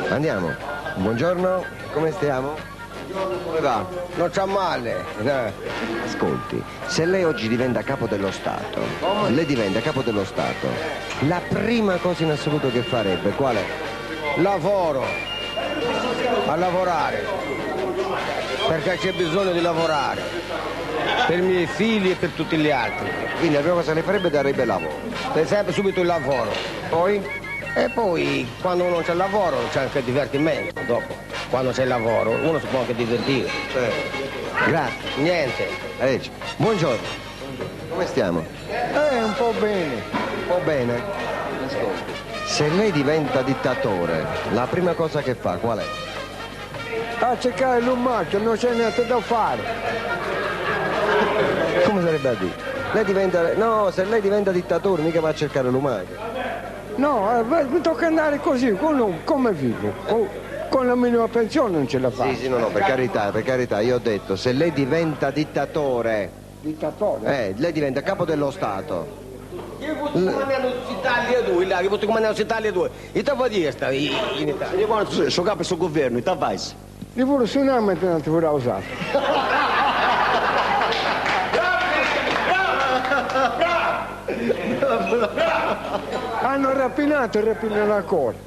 Andiamo. Buongiorno, come stiamo? Come va? Non c'ha male. Ascolti, se lei oggi diventa capo dello Stato, lei diventa capo dello Stato, la prima cosa in assoluto che farebbe qual è? Lavoro. A lavorare. Perché c'è bisogno di lavorare. Per i miei figli e per tutti gli altri. Quindi la prima cosa che lei farebbe darebbe lavoro. Per sempre subito il lavoro. Poi? E poi quando uno c'è il lavoro c'è anche il divertimento. Dopo, quando c'è il lavoro, uno si può anche divertire. Grazie. Niente. Buongiorno. Come stiamo? Un po' bene. Un po' bene? Ascolti. Se lei diventa dittatore, la prima cosa che fa qual è? A cercare l'umaggio, non c'è niente da fare. Come sarebbe a dire? Lei diventa... No, se lei diventa dittatore mica va a cercare l'umaggio. No, mi tocca andare così, come vivo. Con la minima pensione non ce la fa. Sì, no, per carità, io ho detto, se lei diventa dittatore... Dittatore? lei diventa capo dello Stato. Io posso comandare l'Italia 2, là, io posso comandare l'Italia 2. E te vuoi dire sta in Italia? Io quando sono capo del governo, te vai. Li voglio suonare mentre non ti vorrà usare. Hanno rapinato e rapinano ancora.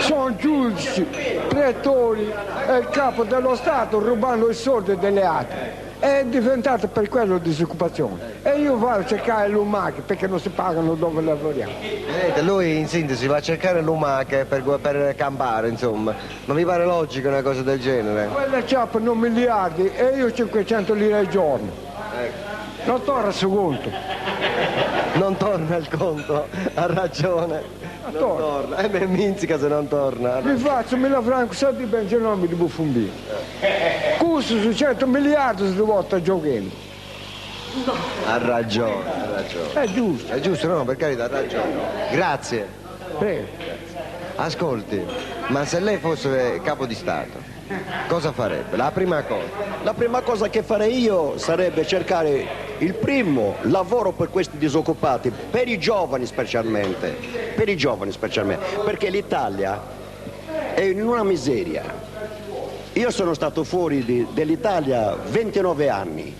Sono giudici, prettori e il capo dello Stato rubando i soldi delle altre. È diventata per quello disoccupazione. E io vado a cercare l'umache perché non si pagano dove lavoriamo. Vedete, lui in sintesi va a cercare l'umache per campare, insomma. Non mi pare logico una cosa del genere? Quelle ciappano miliardi e io 500 lire al giorno. Non torna su conto. Non torna il conto, ha ragione. Non torna. Beh, minzica se non torna. Mi faccio 1000 franchi soldi di benzina di buffondino. Custo su 100 miliardi se volta giochino. Ha ragione. È giusto. È giusto, no, per carità, ha ragione. Grazie. Prego. Ascolti, ma se lei fosse capo di Stato, cosa farebbe? La prima cosa. La prima cosa che farei io sarebbe cercare il primo lavoro per questi disoccupati, per i giovani specialmente, perché l'Italia è in una miseria. Io sono stato fuori dell'Italia 29 anni,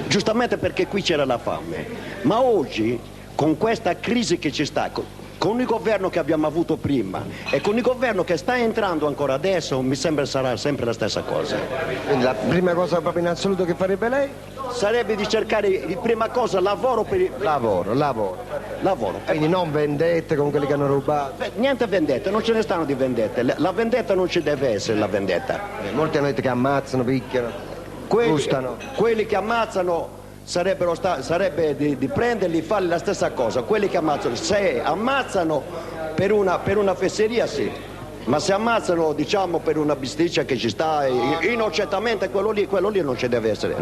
giustamente perché qui c'era la fame, ma oggi con questa crisi che ci sta, con il governo che abbiamo avuto prima e con il governo che sta entrando ancora adesso, mi sembra sarà sempre la stessa cosa. Quindi la prima cosa proprio in assoluto che farebbe lei? Sarebbe di cercare di prima cosa lavoro per il... Lavoro. Quindi non vendette con quelli che hanno rubato. Niente vendette, non ce ne stanno di vendette. La vendetta non ci deve essere, la vendetta. Molti hanno detto che ammazzano, picchiano, frustano. Quelli che ammazzano sarebbe di prenderli e fargli la stessa cosa. Quelli che ammazzano, se ammazzano per una fesseria sì, ma se ammazzano diciamo per una bisticcia che ci sta innocentemente, quello lì non ci deve essere.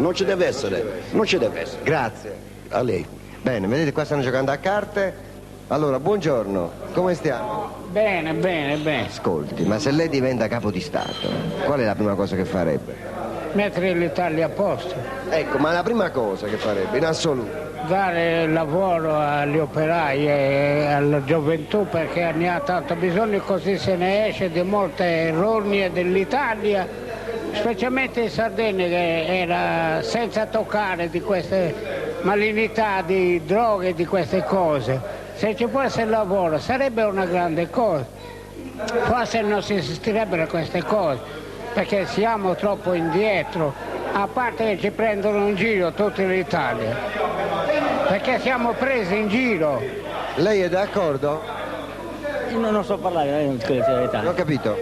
Grazie. A lei. Bene, vedete qua stanno giocando a carte. Allora, buongiorno, come stiamo? Bene. Ascolti, ma se lei diventa capo di Stato, qual è la prima cosa che farebbe? Mettere l'Italia a posto, Ecco, ma la prima cosa che farebbe, in assoluto? dare lavoro agli operai e alla gioventù perché ne ha tanto bisogno, così se ne esce di molte rogne dell'Italia, specialmente in Sardegna che era senza toccare di queste malignità di droghe e di queste cose. Se ci fosse il lavoro sarebbe una grande cosa, forse non si assistirebbero a queste cose perché siamo troppo indietro, a parte che ci prendono in giro tutta l'Italia, perché siamo presi in giro. Lei è d'accordo? Io non so parlare, non credo sia la verità. Non ho capito.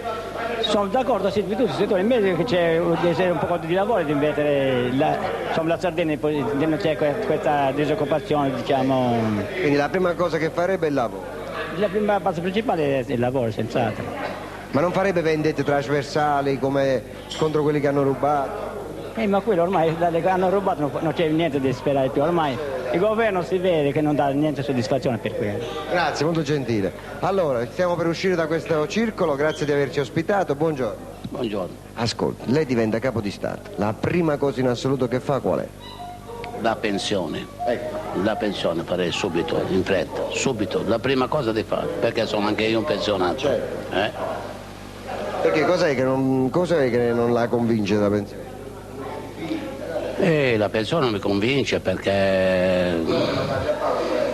Sono d'accordo sì, di tutti i settori, invece che c'è deve essere un po' di lavoro, di mettere la Sardegna, poi non c'è questa disoccupazione, diciamo. Quindi la prima cosa che farebbe è il lavoro. La prima base principale è il lavoro, senz'altro. Ma non farebbe vendette trasversali come contro quelli che hanno rubato? Ma quello ormai hanno rubato, non c'è niente di sperare più, ormai il governo si vede che non dà niente soddisfazione per quello. Grazie, molto gentile. Allora, stiamo per uscire da questo circolo, grazie di averci ospitato, buongiorno. Buongiorno. Ascolti, lei diventa capo di Stato, la prima cosa in assoluto che fa qual è? La pensione. Ecco. La pensione farei subito, in fretta, subito, la prima cosa di fare, perché sono anche io un pensionato. Certo. Perché cos'è che non la convince la pensione? La persona mi convince perché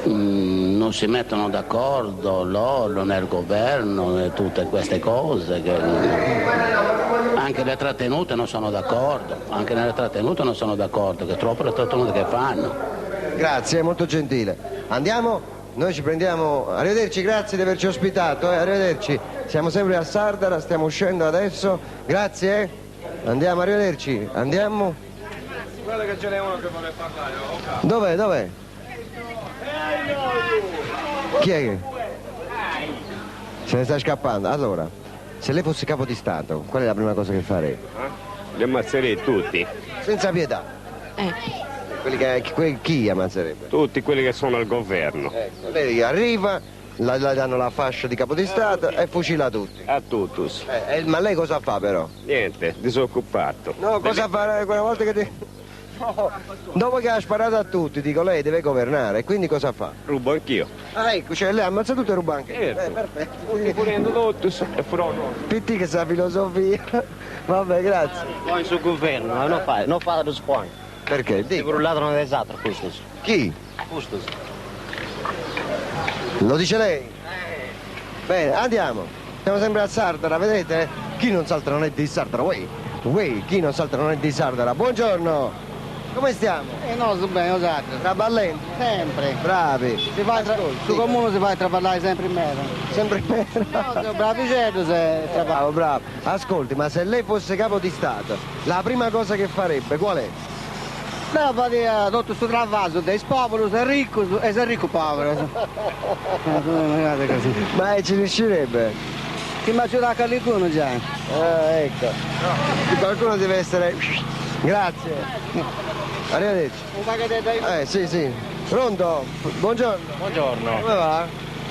non si mettono d'accordo loro nel governo e tutte queste cose. Anche le trattenute non sono d'accordo, che troppo le trattenute che fanno. Grazie, è molto gentile. Andiamo? Noi ci prendiamo... Arrivederci, grazie di averci ospitato, arrivederci. Siamo sempre a Sardara, stiamo uscendo adesso. Grazie. Andiamo, arrivederci. Andiamo. Guarda che ce n'è uno che vuole parlare. Dov'è? Chi è che? Se ne sta scappando. Allora, se lei fosse capo di Stato, qual è la prima cosa che farei? Li ammazzerei tutti. Senza pietà. Chi ammazzerebbe? Tutti quelli che sono al governo. Lei arriva, le danno la fascia di capo di Stato e fucila tutti. A tutti. Ma lei cosa fa però? Niente, disoccupato. No, cosa fa quella volta che ti... No, dopo che ha sparato a tutti, dico, lei deve governare, e quindi cosa fa? Rubo anch'io. Ah, ecco, cioè lei ammazza tutto e ruba anche. Certo. Perfetto. Prendo tutti e farò no. Pitti che sa filosofia. Vabbè, grazie. Poi sul governo, non fa lo spagno. Perché? Dico. Brullato non è esatto, questo. Chi? Questo. Lo dice lei? Bene, andiamo. Siamo sempre a Sardara, vedete? Chi non salta non è di Sardara, chi non salta non è di Sardara. Buongiorno. Come stiamo? No, sto bene, esatto. Traballenti? Sempre. Bravi. Sul comune si va a traballare sempre in meno. Sempre in meno. No, sono bravi certo se traballa. Bravo. Ascolti, ma se lei fosse capo di Stato, la prima cosa che farebbe qual è? No, va dire tutto questo travaso, dei poveri, sei ricco e sei ricco povero. Ma ci riuscirebbe? Ti immagino da qualcuno già. Ecco. Qualcuno deve essere... Grazie. Arrivederci. Sì. Pronto? Buongiorno. Buongiorno. Come va?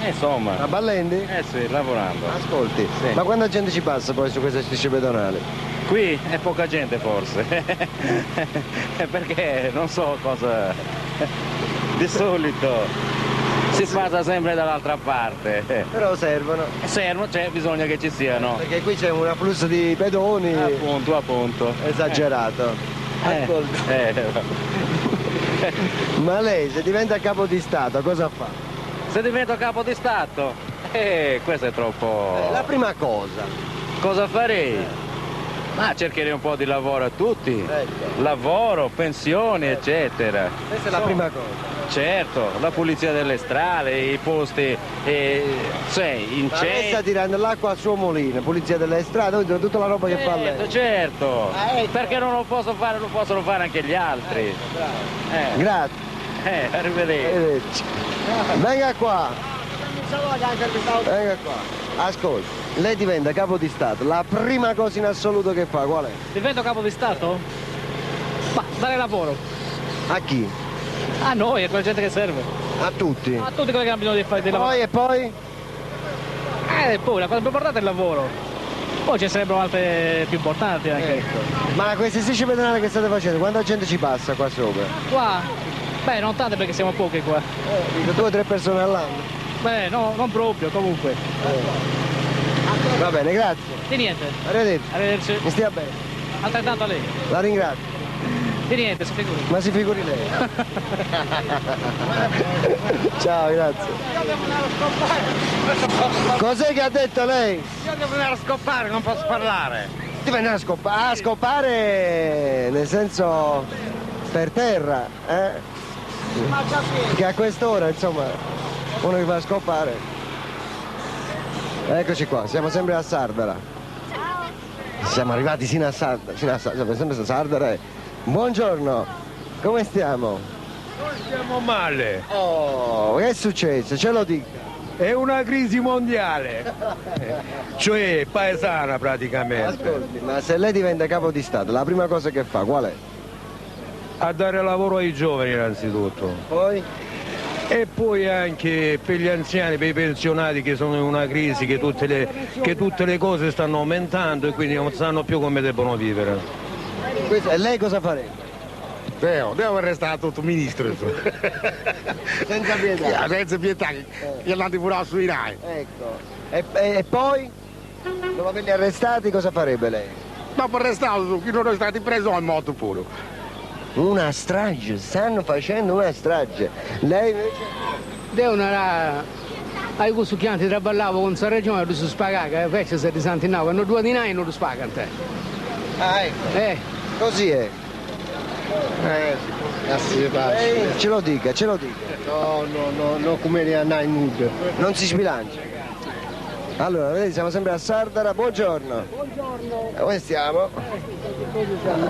Insomma. Traballenti? Sì, lavorando. Ascolti, Sì. ma quanta gente ci passa poi su queste strisce pedonali? Qui è poca gente forse. Perché non so cosa. Di solito si passa sempre dall'altra parte. Però servono. C'è bisogno che ci siano. Perché qui c'è un afflusso di pedoni Appunto. esagerato. Ascolti. Ma lei se diventa capo di Stato cosa fa? Se divento capo di Stato, questo è troppo. La prima cosa. Cosa farei? Ma cercherei un po' di lavoro a tutti. Lavoro, pensioni, eccetera. Questa è la prima cosa. Certo, la pulizia delle strade, i posti, incendi. Lei sta tirando l'acqua al suo mulino, pulizia delle strade, tutta la roba che fa lei. Certo, perché non lo posso fare, lo possono fare anche gli altri. Grazie. Arrivederci. Venga qua. Venga qua. Ascolta, lei diventa capo di Stato, la prima cosa in assoluto che fa qual è? Divento capo di Stato? Ma dare lavoro. A chi? A noi, a quella gente che serve. A tutti. A tutti quelli che hanno bisogno di fare di lavoro. E poi? Poi la cosa più importante è il lavoro. Poi ci sarebbero altre più importanti anche. Ecco. Ma queste strisce pedonali che state facendo, quanta gente ci passa qua sopra? Qua? Beh, non tante perché siamo pochi qua. Dico 2 o 3 persone all'anno. Beh, no, non proprio, comunque. Va bene, grazie. Di niente. Arrivederci. Arrivederci. Mi stia bene. Altrettanto a lei. La ringrazio. Di niente, si figuri. Ma si figuri lei. Ciao, grazie. Cos'è che ha detto lei? Io devo andare a scopare, non posso parlare. Devi andare a scopare. Ah, scopare nel senso per terra, Che a quest'ora, insomma, uno che va a scopare. Eccoci qua, siamo sempre a Sardara. Siamo arrivati sino a Sardara, siamo sempre a Sardara. Buongiorno, come stiamo? Noi stiamo male. Oh, che è successo? Ce lo dica. È una crisi mondiale. Cioè paesana praticamente. Ascolti, ma se lei diventa capo di Stato, la prima cosa che fa qual è? A dare lavoro ai giovani innanzitutto. Poi? E poi anche per gli anziani, per i pensionati che sono in una crisi, che tutte le cose stanno aumentando e quindi non sanno più come debbono vivere. E lei cosa farebbe? Devo restare tutto ministro. Senza pietà. Senza pietà, che l'hanno pure sui Rai. Ecco. E poi? Dopo averli arrestati cosa farebbe lei? Dopo arrestato, chi non è stato preso è morto pure. Una strage, stanno facendo una strage. Lei invece? Devono era... Hai questo chianti traballavo con questa regione e si spagava, che invece si risantinava, quando due di noi non lo spagano te. Ah, ecco. Così è. Ce lo dica, ce lo dica. No, come ne andai nudo. Non si sbilancia. Allora, vedete, siamo sempre a Sardara, buongiorno. Buongiorno. Dove stiamo?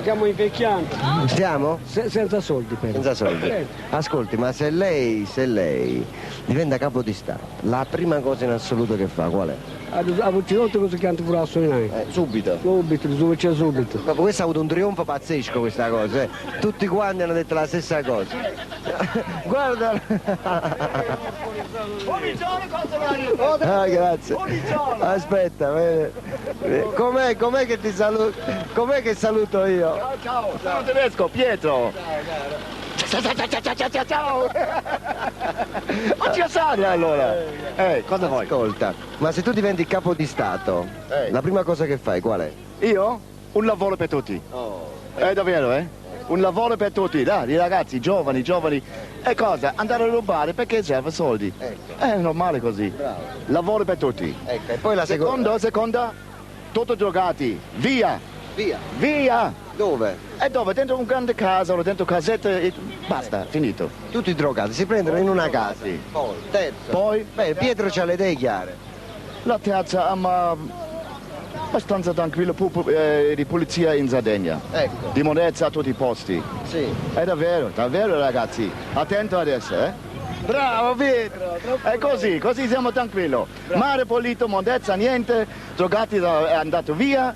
Siamo invecchianti. Stiamo? Senza soldi però. Senza soldi. Ascolti, ma se lei diventa capo di Stato, la prima cosa in assoluto che fa qual è? Ha volte cosa che hanno pure Subito. Subito, c'è subito. Ma questo ha avuto un trionfo pazzesco questa cosa, eh. Tutti quanti hanno detto la stessa cosa. Guarda. Ah, grazie. Aspetta, com'è che ti saluto? Com'è che saluto io? Ciao, sono tedesco, Pietro. Ciao. Oggi è Sardegna allora. Cosa vuoi? Ascolta, ma se tu diventi capo di Stato, la prima cosa che fai qual è? Io? Un lavoro per tutti. Davvero, Un lavoro per tutti, dai, ragazzi, giovani. E cosa? Andare a rubare perché serve soldi. È normale così. Bravo. Lavoro per tutti. Ecco, e poi la Seconda, tutto drogati. Via. Dove? E dove? Dentro un grande casa o dentro casette e basta, finito. Tutti drogati, si prendono in una casa. Sì. Poi, terzo. Poi? Beh, Pietro c'ha le idee chiare. La terza, abbastanza tranquillo, di polizia in Sardegna. Ecco. Di monezza a tutti i posti. Sì. È davvero ragazzi. Attento adesso, Bravo Pietro! È così siamo tranquilli. Mare pulito, mondezza, niente, drogati è andato via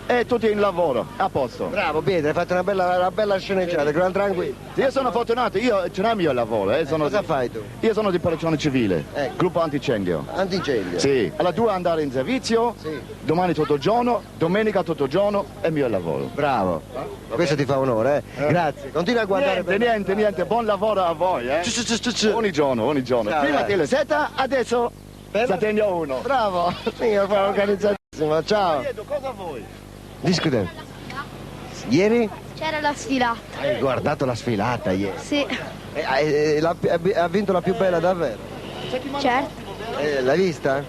e tutti in lavoro, a posto. Bravo Pietro, hai fatto una bella sceneggiata, gran tranquillo. Io sono fortunato, ce l'ho mio lavoro. Cosa fai tu? Io sono di protezione civile, gruppo antincendio. Antincendio? Sì, alla 2 andare in servizio, domani tutto il giorno, domenica tutto il giorno è mio lavoro. Bravo, questo ti fa onore, Grazie, continua a guardare. Niente, buon lavoro a voi, Ogni giorno. Ciao, Prima Teleseta, adesso Sardegna 1. Bravo, io fa organizzatissimo, ciao. Cosa vuoi? Discutete. Ieri? C'era la sfilata. Hai guardato la sfilata ieri? Sì. Ha vinto la più bella davvero? Certo. L'hai vista?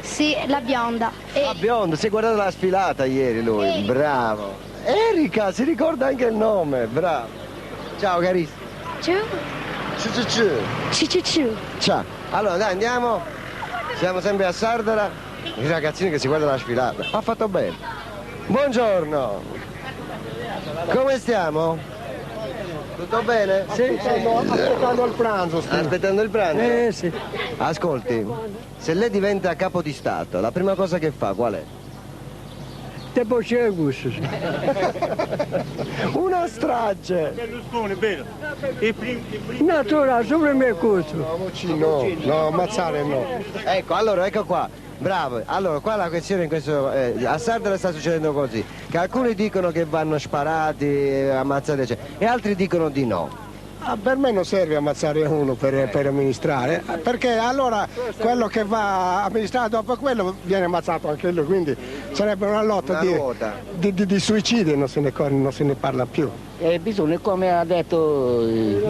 Sì, la bionda. La bionda, si è guardato la sfilata ieri lui, bravo. Erika, si ricorda anche il nome, bravo. Ciao carissimo. Ciao. Ciao. Allora dai, andiamo. Siamo sempre a Sardara. I ragazzini che si guardano la sfilata. Ha fatto bene. Buongiorno. Come stiamo? Tutto bene? Sì, aspettando il pranzo. Aspettando il pranzo? Sì. Ascolti, se lei diventa capo di Stato, la prima cosa che fa qual è? Tempo c'è gusto. Una strage. Berlusconi, vero? Natura, sopra me questo. No, ammazzare no. Ecco, allora, ecco qua. Bravo. Allora, qua la questione in questo... a Sardegna sta succedendo così, che alcuni dicono che vanno sparati, ammazzati, eccetera, e altri dicono di no. Per me non serve ammazzare uno per amministrare, perché allora quello che va amministrato dopo quello viene ammazzato anche lui, quindi sarebbe una lotta di suicidi, non se ne parla più. Bisogna, come ha detto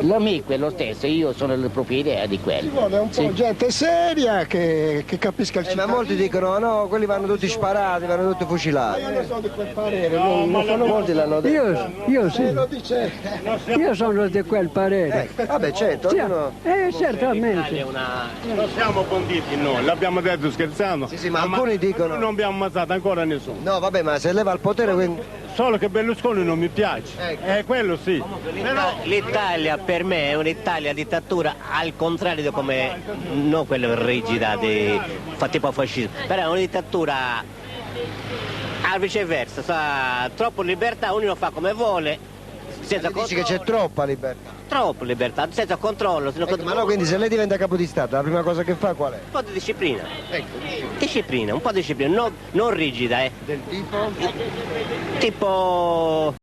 l'amico, è lo stesso, io sono la propria idea di quello. Ci vuole un po' gente seria che capisca il cittadino. Ma molti dicono no, quelli vanno tutti sparati, vanno tutti fucilati. Io non sono di quel parere, molti l'hanno detto. Io sì. Io sono di quel parere. Vabbè, certo. Certamente. Non siamo conditi noi, l'abbiamo detto scherzando. Sì, ma alcuni dicono... Non abbiamo ammazzato ancora nessuno. No, vabbè, ma se leva al potere quindi... Solo che Berlusconi non mi piace. Quello sì. Però l'Italia per me è un'Italia dittatura, al contrario di come, non quella rigida fa tipo fascismo, però è una dittatura al viceversa, troppo libertà, ognuno fa come vuole. Senza dici che c'è troppa libertà? Troppa libertà, senza controllo. Ma no, quindi se lei diventa capo di Stato, la prima cosa che fa qual è? Un po' di disciplina. Disciplina, un po' di disciplina, non rigida, Del tipo? Tipo